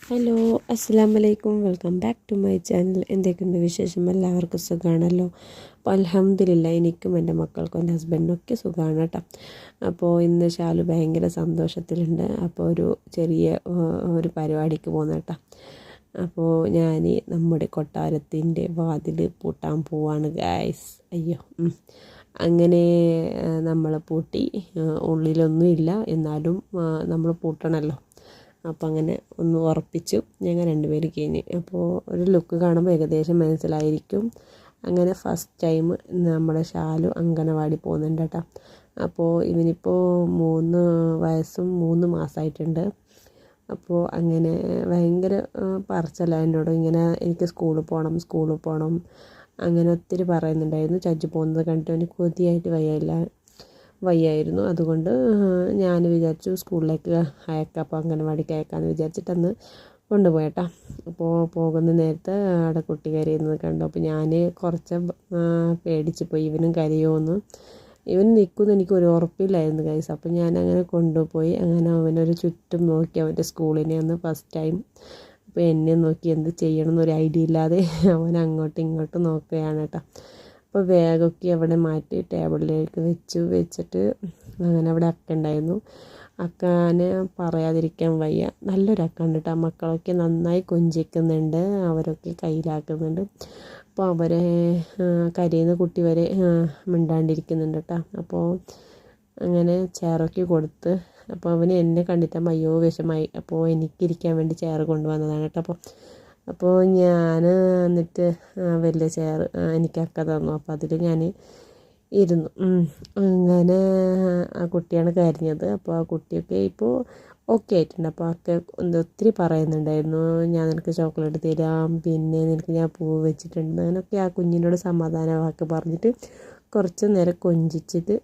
Hello, അസ്സലാമു അലൈക്കും. Welcome back to my channel. എന്തൊക്കെയുണ്ട് വിശേഷം? എല്ലാവർക്കും സുഖമാണല്ലോ. അപ്പോൾ അൽഹംദുലില്ലാ, എനിക്കും എൻ്റെ മക്കൾക്കും എൻ്റെ ഹസ്ബൻഡിനൊക്കെ സുഖമാണ് കേട്ടോ. അപ്പോൾ ഇന്ന് ശാലു ഭയങ്കര സന്തോഷത്തിലുണ്ട്. അപ്പോൾ ഒരു ചെറിയ ഒരു പരിപാടിക്ക് പോകുന്ന കേട്ടോ. അപ്പോൾ ഞാൻ നമ്മുടെ കൊട്ടാരത്തിൻ്റെ വാതിൽ പൂട്ടാൻ പോവാണ് ഗായ്സ്. അയ്യോ, അങ്ങനെ നമ്മൾ പൂട്ടി. ഉള്ളിലൊന്നുമില്ല, എന്നാലും നമ്മൾ പൂട്ടണമല്ലോ. അപ്പോൾ അങ്ങനെ ഒന്ന് ഉറപ്പിച്ചു. ഞങ്ങൾ രണ്ടുപേരും കഴിഞ്ഞ്. അപ്പോൾ ഒരു ലുക്ക് കാണുമ്പോൾ ഏകദേശം മനസ്സിലായിരിക്കും. അങ്ങനെ ഫസ്റ്റ് ടൈം നമ്മുടെ ശാലു അങ്കണവാടി പോകുന്നുണ്ട് കേട്ടോ. അപ്പോൾ ഇവനിപ്പോൾ 3 വയസ്സും 3 മാസമായിട്ടുണ്ട്. അപ്പോൾ അങ്ങനെ ഭയങ്കര പറച്ചല്ല എന്നോട്, ഇങ്ങനെ എനിക്ക് സ്കൂളിൽ പോകണം അങ്ങനെ ഒത്തിരി പറയുന്നുണ്ടായിരുന്നു. ചജ്ജ് പോകുന്നത് കണ്ടിട്ട് അവന് കൊതിയായിട്ട് വയ്യായിരുന്നു. അതുകൊണ്ട് ഞാൻ വിചാരിച്ചു സ്കൂളിലേക്ക് അയക്കാം, അപ്പോൾ അംഗനവാടിക്ക് അയക്കാമെന്ന് വിചാരിച്ചിട്ടന്ന് കൊണ്ടുപോയേട്ടാ. അപ്പോൾ പോകുന്ന നേരത്തെ അവിടെ കുട്ടി കരയുന്നത് കണ്ടു. അപ്പോൾ ഞാൻ കുറച്ച് പേടിച്ച് പോയി, ഇവനും കരയുമെന്ന്. ഇവൻ നിൽക്കുമെന്ന് എനിക്കൊരു ഉറപ്പില്ലായിരുന്നു ഗൈസ്. അപ്പോൾ ഞാൻ അങ്ങനെ കൊണ്ടുപോയി. അങ്ങനെ അവനൊരു ചുറ്റും നോക്കി അവൻ്റെ സ്കൂളിനെ ഒന്ന് ഫസ്റ്റ് ടൈം. അപ്പോൾ എന്നെ നോക്കി എന്ത് ചെയ്യണമെന്നൊരു ഐഡിയ ഇല്ലാതെ അവൻ അങ്ങോട്ടും ഇങ്ങോട്ടും നോക്കുകയാണ് കേട്ടോ. അപ്പോൾ ബാഗൊക്കെ അവിടെ മാറ്റി ടേബിളിലേക്ക് വെച്ചിട്ട് അങ്ങനെ അവിടെ അക്ക ഉണ്ടായിരുന്നു. അക്കാനെ പറയാതിരിക്കാൻ വയ്യ, നല്ലൊരു അക്ക ഉണ്ട് കേട്ടോ. മക്കളൊക്കെ നന്നായി കൊഞ്ചിക്കുന്നുണ്ട്, അവരൊക്കെ കയ്യിലാക്കുന്നുണ്ട്. അപ്പോൾ അവരെ കരയുന്ന കുട്ടി വരെ മിണ്ടാണ്ടിരിക്കുന്നുണ്ട് കേട്ടോ. അപ്പോൾ അങ്ങനെ ചെയറൊക്കെ കൊടുത്ത്, അപ്പോൾ അവന് എന്നെ കണ്ടിട്ട് അയ്യോ വിഷമായി. അപ്പോൾ എനിക്കിരിക്കാൻ വേണ്ടി ചെയർ കൊണ്ടുവന്നതാണ് കേട്ടോ. അപ്പോൾ ഞാൻ എന്നിട്ട് വലിയ ചെയർ എനിക്ക് അക്ക തന്നു. അപ്പോൾ അതിൽ ഞാൻ ഇരുന്നു. അങ്ങനെ ആ കുട്ടിയാണ് കരഞ്ഞത്. അപ്പോൾ ആ കുട്ടിയൊക്കെ ഇപ്പോൾ ഓക്കെ ആയിട്ടുണ്ട്. അപ്പോൾ അക്ക ഒത്തിരി പറയുന്നുണ്ടായിരുന്നു, ഞാൻ നിനക്ക് ചോക്ലേറ്റ് തരാം, പിന്നെ നിനക്ക് ഞാൻ പൂവ് വെച്ചിട്ടുണ്ട്, അങ്ങനെയൊക്കെ ആ കുഞ്ഞിനോട് സമാധാന വാക്ക് പറഞ്ഞിട്ട് കുറച്ച് നേരം കൊഞ്ചിച്ചിട്ട്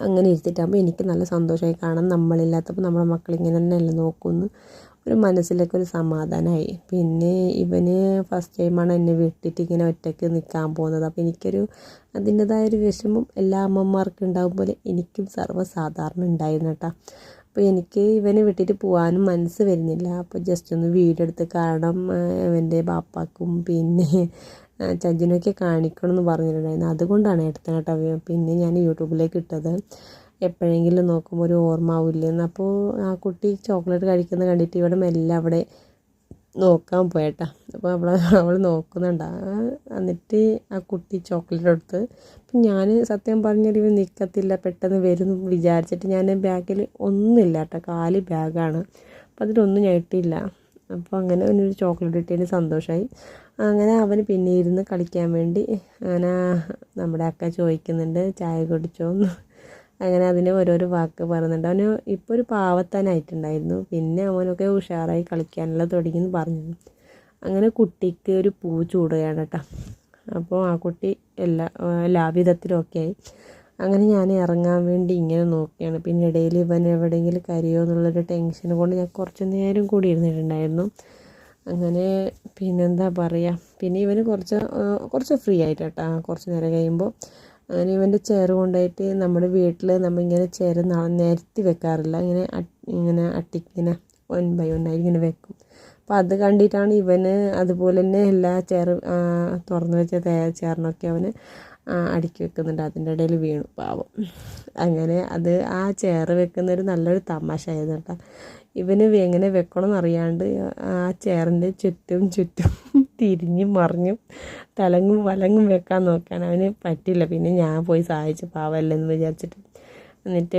അങ്ങനെ ഇരുത്തിയിട്ടാകുമ്പോൾ എനിക്ക് നല്ല സന്തോഷമായി. കാണാൻ നമ്മളില്ലാത്തപ്പോൾ നമ്മുടെ മക്കളിങ്ങനെ തന്നെയല്ലേ നോക്കുന്നു, ഒരു മനസ്സിലേക്ക് ഒരു സമാധാനമായി. പിന്നെ ഇവന് ഫസ്റ്റ് ടൈമാണ് എന്നെ വിട്ടിട്ട് ഇങ്ങനെ ഒറ്റയ്ക്ക് നിൽക്കാൻ പോകുന്നത്. അപ്പോൾ എനിക്കൊരു അതിൻ്റെതായൊരു വിഷമം എല്ലാ അമ്മമാർക്കും ഉണ്ടാകും പോലെ എനിക്കും സർവ്വസാധാരണ ഉണ്ടായിരുന്നു കേട്ടോ. അപ്പോൾ എനിക്ക് ഇവനെ വിട്ടിട്ട് പോകാനും മനസ്സ് വരുന്നില്ല. അപ്പോൾ ജസ്റ്റ് ഒന്ന് വീഡിയോ എടുത്ത് കാണണം, ഇവൻ്റെ ബാപ്പാക്കും പിന്നെ ചജ്ജിനൊക്കെ കാണിക്കണം എന്ന് പറഞ്ഞിട്ടുണ്ടായിരുന്നു. അതുകൊണ്ടാണ് എടുത്തത് കേട്ടോ. പിന്നെ ഞാൻ യൂട്യൂബിലേക്ക് ഇട്ടത്, എപ്പോഴെങ്കിലും നോക്കുമ്പോൾ ഒരു ഓർമ്മ ആവില്ലെന്ന്. അപ്പോൾ ആ കുട്ടി ചോക്ലേറ്റ് കഴിക്കുന്നത് കണ്ടിട്ട് ഇവിടെ മെല്ലെ അവിടെ നോക്കാൻ പോയേട്ടാ. അപ്പോൾ അവൾ നോക്കുന്നുണ്ട്. എന്നിട്ട് ആ കുട്ടി ചോക്ലേറ്റ് എടുത്ത്, അപ്പം ഞാൻ സത്യം പറഞ്ഞാൽ ഇവൻ നിൽക്കത്തില്ല, പെട്ടെന്ന് വരും വിചാരിച്ചിട്ട് ഞാൻ ബാഗിൽ ഒന്നുമില്ല കേട്ടോ, കാലി ബാഗാണ്. അപ്പോൾ അതിലൊന്നും ഞാൻ ഇട്ടില്ല. അപ്പോൾ അങ്ങനെ അവനൊരു ചോക്ലേറ്റ് ഇട്ടതിന് സന്തോഷമായി. അങ്ങനെ അവന് പിന്നെ ഇരുന്ന് കളിക്കാൻ വേണ്ടി അങ്ങനെ നമ്മുടെ അക്ക ചോദിക്കുന്നുണ്ട് ചായ കുടിച്ചോന്ന്. അങ്ങനെ അതിന് ഓരോരോ വാക്ക് പറയുന്നുണ്ട്. അവന് ഇപ്പോൾ ഒരു പാവത്താനായിട്ടുണ്ടായിരുന്നു. പിന്നെ അവനൊക്കെ ഉഷാറായി കളിക്കാനുള്ള തുടങ്ങിയെന്ന് പറഞ്ഞു. അങ്ങനെ കുട്ടിക്ക് ഒരു പൂ ചൂടുകയാണ് കേട്ടോ. അപ്പോൾ ആ കുട്ടി എല്ലാ വിധത്തിലും ഒക്കെ ആയി. അങ്ങനെ ഞാൻ ഇറങ്ങാൻ വേണ്ടി ഇങ്ങനെ നോക്കിയാണ്. പിന്നെ ഇടയിൽ ഇവൻ എവിടെയെങ്കിലും കരയോ എന്നുള്ളൊരു ടെൻഷൻ കൊണ്ട് ഞാൻ കുറച്ച് നേരം കൂടി ഇരുന്നിട്ടുണ്ടായിരുന്നു. അങ്ങനെ പിന്നെന്താ പറയുക, പിന്നെ ഇവന് കുറച്ച് ഫ്രീ ആയിട്ട് കേട്ടോ. കുറച്ച് നേരം കഴിയുമ്പോൾ അങ്ങനെ ഇവൻ്റെ ചെയർ കൊണ്ടുപോയിട്ട് നമ്മുടെ വീട്ടിൽ നമ്മളിങ്ങനെ ചെയർ നിരത്തി വെക്കാറില്ല, ഇങ്ങനെ അട്ടിക്കിങ്ങനെ 1 by 1 ആയി ഇങ്ങനെ വെക്കും. അപ്പോൾ അത് കണ്ടിട്ടാണ് ഇവന് അതുപോലെ തന്നെ എല്ലാ ചെയർ തുറന്നു വെച്ച ചെയറിനൊക്കെ അവന് അടുക്കി വെക്കുന്നുണ്ട്. അതിൻ്റെ ഇടയിൽ വീണു പാവം. അങ്ങനെ ആ ചെയർ വെക്കുന്നൊരു നല്ലൊരു തമാശ ആയിരുന്നു കേട്ടോ. ഇവന് എങ്ങനെ വെക്കണമെന്ന് അറിയാണ്ട് ആ ചെയറിൻ്റെ ചുറ്റും തിരിഞ്ഞും മറിഞ്ഞും തലങ്ങും വലങ്ങും വെക്കാൻ നോക്കാൻ അവന് പറ്റില്ല. പിന്നെ ഞാൻ പോയി സഹായിച്ചു, പാവല്ലെന്ന് വിചാരിച്ചിട്ട്. എന്നിട്ട്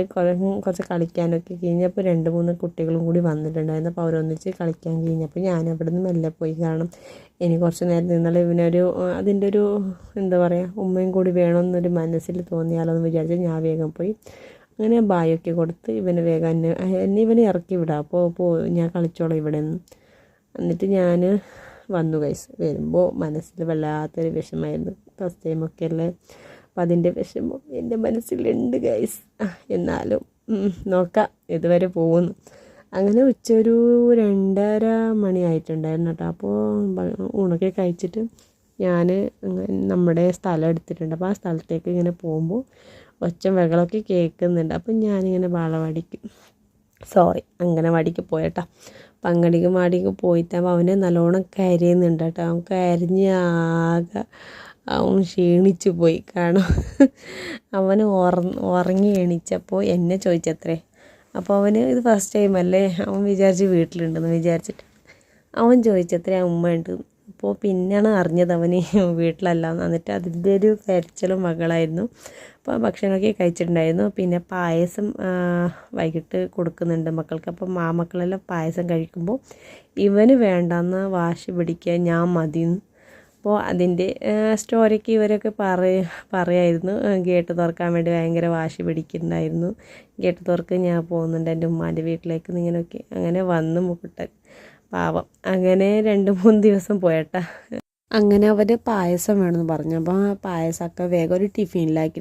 കുറച്ച് കളിക്കാനൊക്കെ കഴിഞ്ഞപ്പോൾ 2-3 കുട്ടികളും കൂടി വന്നിട്ടുണ്ടായിരുന്നു. അപ്പോൾ അവരൊന്നിച്ച് കളിക്കാൻ കഴിഞ്ഞപ്പോൾ ഞാൻ അവിടെ നിന്ന് മെല്ലെ പോയി. കാരണം ഇനി കുറച്ച് നേരം നിന്നാൽ ഇവനൊരു അതിൻ്റെ ഒരു എന്താ പറയുക, ഉമ്മയും കൂടി വേണമെന്നൊരു മനസ്സിൽ തോന്നിയാലോ എന്ന് വിചാരിച്ച് ഞാൻ വേഗം പോയി. അങ്ങനെ ബായൊക്കെ കൊടുത്ത് ഇവന് വേഗം എന്നെ ഇവനെ ഇറക്കി വിടാം. അപ്പോൾ ഞാൻ കളിച്ചോളാം ഇവിടെ നിന്ന്. എന്നിട്ട് ഞാൻ വന്നു ഗൈസ്. വരുമ്പോൾ മനസ്സിൽ വല്ലാത്തൊരു വിഷമമായിരുന്നു. ഫസ്റ്റ് ടൈമൊക്കെ അല്ലേ, അപ്പം അതിൻ്റെ വിഷമം എൻ്റെ മനസ്സിലുണ്ട് ഗൈസ്. എന്നാലും നോക്കാം, ഇതുവരെ പോകുന്നു. അങ്ങനെ ഒരു 2:30 മണിയായിട്ടുണ്ടായിരുന്നു കേട്ടോ. അപ്പോൾ ഊണൊക്കെ കഴിച്ചിട്ട് ഞാൻ നമ്മുടെ സ്ഥലം എടുത്തിട്ടുണ്ട്. അപ്പോൾ ആ സ്ഥലത്തേക്ക് ഇങ്ങനെ പോകുമ്പോൾ ഒച്ച വെകളൊക്കെ കേൾക്കുന്നുണ്ട്. അപ്പം ഞാനിങ്ങനെ അംഗനവാടിക്ക് പോയട്ടാ. പങ്കടിക്ക് മാടിക്ക് പോയിട്ടാകുമ്പോൾ അവന് നല്ലോണം കരയുന്നുണ്ട് കേട്ടോ. അവൻ കരഞ്ഞ് ആകെ അവൻ ക്ഷീണിച്ചു പോയി. കാരണം അവന് ഉറങ്ങി എണീച്ചപ്പോൾ എന്നെ ചോദിച്ചത്രേ. അപ്പോൾ അവന് ഇത് ഫസ്റ്റ് ടൈം അല്ലേ, അവൻ വിചാരിച്ച് വീട്ടിലുണ്ടെന്ന് വിചാരിച്ചിട്ട് അവൻ ചോദിച്ചത്രേ ഉമ്മയുണ്ട്. അപ്പോൾ പിന്നെയാണ് അറിഞ്ഞത് അവന് വീട്ടിലല്ല. എന്നിട്ട് അതിൻ്റെ ഒരു കരച്ചിലും മകളായിരുന്നു. അപ്പോൾ ഭക്ഷണമൊക്കെ കഴിച്ചിട്ടുണ്ടായിരുന്നു. പിന്നെ പായസം വൈകിട്ട് കൊടുക്കുന്നുണ്ട് മക്കൾക്ക്. അപ്പം മക്കളെല്ലാം പായസം കഴിക്കുമ്പോൾ ഇവന് വേണ്ടെന്ന് വാശി പിടിക്കുക, ഞാൻ മതി. അപ്പോൾ അതിൻ്റെ സ്റ്റോറിക്ക് ഇവരൊക്കെ പറയായിരുന്നു. ഗേറ്റ് തുറക്കാൻ വേണ്ടി ഭയങ്കര വാശി പിടിക്കുന്നുണ്ടായിരുന്നു. ഗേറ്റ് തുറക്ക്, ഞാൻ പോകുന്നുണ്ട് എൻ്റെ ഉമ്മാൻ്റെ വീട്ടിലേക്ക് ഇങ്ങനെയൊക്കെ. അങ്ങനെ വന്ന് മുക്കുട്ടൻ പാവം അങ്ങനെ 2-3 ദിവസം പോയട്ടാ. അങ്ങനെ അവർ പായസം വേണമെന്ന് പറഞ്ഞു. അപ്പോൾ ആ പായസമൊക്കെ വേഗം ഒരു ടിഫിനിലാക്കി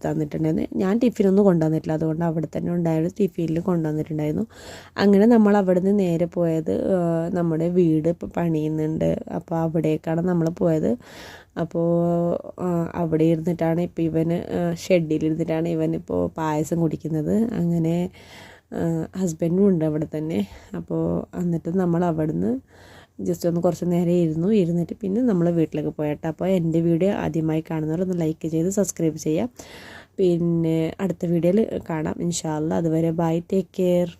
തന്നിട്ടുണ്ടായിരുന്നു. ഞാൻ ടിഫിനൊന്നും കൊണ്ടുവന്നിട്ടില്ല, അതുകൊണ്ട് അവിടെ തന്നെ ഉണ്ടായിരുന്നു ടിഫിനിൽ കൊണ്ടുവന്നിട്ടുണ്ടായിരുന്നു. അങ്ങനെ നമ്മൾ അവിടെ നിന്ന് നേരെ പോയത് നമ്മുടെ വീട് ഇപ്പോൾ പണിയുന്നുണ്ട്, അപ്പോൾ അവിടേക്കാണ് നമ്മൾ പോയത്. അപ്പോൾ അവിടെ ഇരുന്നിട്ടാണ് ഇപ്പോൾ ഇവന് ഷെഡിലിരുന്നിട്ടാണ് ഇവനിപ്പോൾ പായസം കുടിക്കുന്നത്. അങ്ങനെ ഹസ്ബൻഡും ഉണ്ട് അവിടെ തന്നെ. അപ്പോൾ എന്നിട്ട് നമ്മൾ അവിടെ നിന്ന് ജസ്റ്റ് ഒന്ന് കുറച്ച് നേരം ഇരുന്നിട്ട് പിന്നെ നമ്മൾ വീട്ടിലേക്ക് പോയട്ടോ. അപ്പോൾ എൻ്റെ വീഡിയോ ആദ്യമായി കാണുന്നവർ ഒന്ന് ലൈക്ക് ചെയ്ത് സബ്സ്ക്രൈബ് ചെയ്യാം. പിന്നെ അടുത്ത വീഡിയോയിൽ കാണാം ഇൻഷാ അല്ലാ. അതുവരെ ബൈ, ടേക്ക് കെയർ.